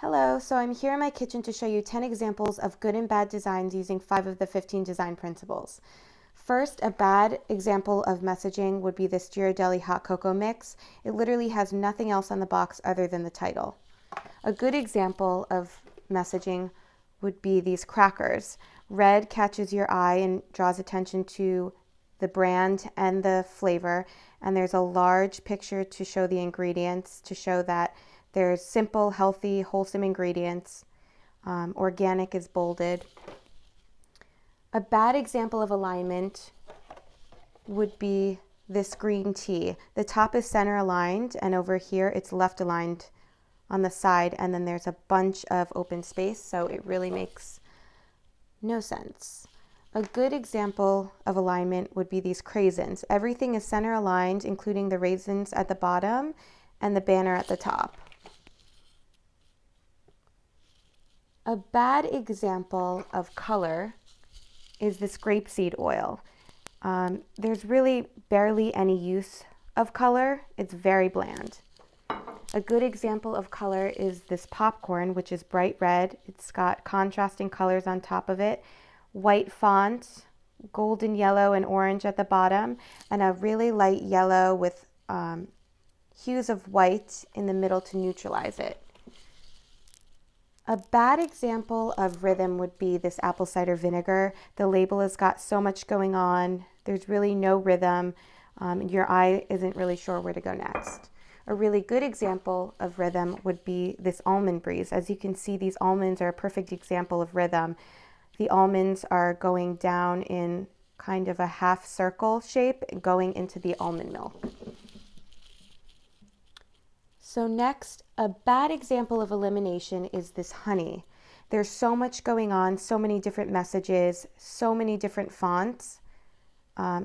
Hello, so I'm here in my kitchen to show you 10 examples of good and bad designs using 5 of the 15 design principles. First, a bad example of messaging would be this Ghiradelli Hot Cocoa mix. It literally has nothing else on the box other than the title. A good example of messaging would be these crackers. Red catches your eye and draws attention to the brand and the flavor, and there's a large picture to show the ingredients, to show that there's simple, healthy, wholesome ingredients. Organic is bolded. A bad example of alignment would be this green tea. The top is center aligned, and over here it's left aligned on the side, and then there's a bunch of open space, so it really makes no sense. A good example of alignment would be these Craisins. Everything is center aligned, including the raisins at the bottom and the banner at the top. A bad example of color is this grapeseed oil. There's really barely any use of color. It's very bland. A good example of color is this popcorn, which is bright red. It's got contrasting colors on top of it, white font, golden yellow and orange at the bottom, and a really light yellow with hues of white in the middle to neutralize it. A bad example of rhythm would be this apple cider vinegar. The label has got so much going on. There's really no rhythm. Your eye isn't really sure where to go next. A really good example of rhythm would be this almond breeze. As you can see, these almonds are a perfect example of rhythm. The almonds are going down in kind of a half circle shape, going into the almond milk. So next, a bad example of elimination is this honey. There's so much going on, so many different messages, so many different fonts.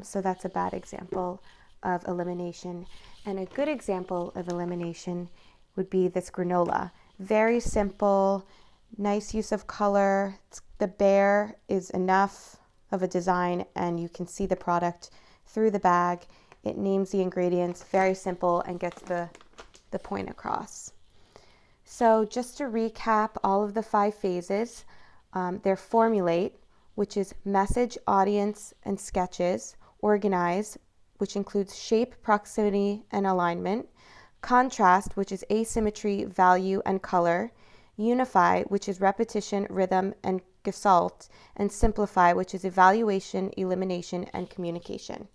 So that's a bad example of elimination. And a good example of elimination would be this granola. Very simple, nice use of color. The bear is enough of a design, and you can see the product through the bag. It names the ingredients, very simple, and gets the point across. So just to recap all of the 5 phases, they're formulate, which is message, audience, and sketches. Organize, which includes shape, proximity, and alignment. Contrast, which is asymmetry, value, and color. Unify, which is repetition, rhythm, and gestalt. And simplify, which is evaluation, elimination, and communication.